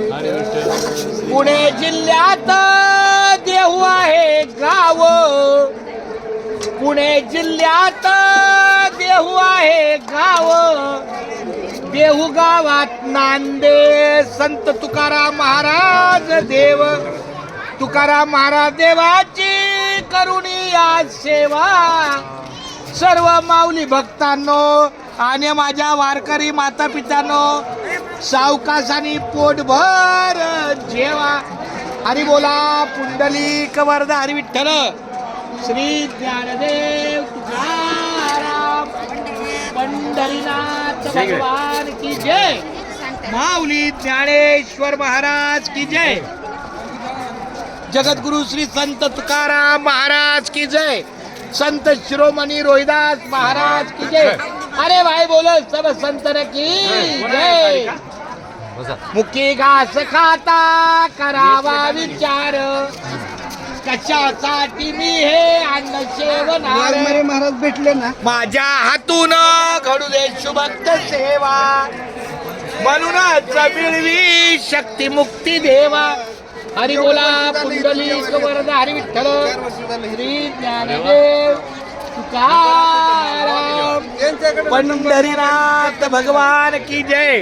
पुणे जिल्ह्यात देहू आहे गाव, पुणे जिल्ह्यात देहू आहे गाव, देहू गावात नांदे संत तुकाराम महाराज देव, तुकाराम महाराज देवाची करुणी आज सेवा। सर्व माऊली भक्तांनो आणि माझ्या वारकरी माता पितांनो, सावकाशाने पोटभर जेवा। हरी बोला पुंडलिक वरदा हरी विठ्ठल श्री ज्ञानदेव तुकाराम पंढरीनाथ भगवान की जय, माऊली ज्ञानेश्वर महाराज की जय, जगद्गुरु श्री संत तुकाराम महाराज की जय, संत शिरोमणी रोहिदास महाराज की जय। अरे भाई बोलो सब संतन की जय। मुकी घास खाता करावा विचार, कशासाठी मी हे अन्न सेवनार, महाराज भेटले ना, माझ्या हातून घडू दे शुभक्त सेवा, म्हणूनच मिळवी शक्ती मुक्ती देवा। हरी बोला पुंडलिक वरदा हरी विठ्ठल श्री ज्ञानदेव तुकाराम पंढरीनाथ भगवान की जय।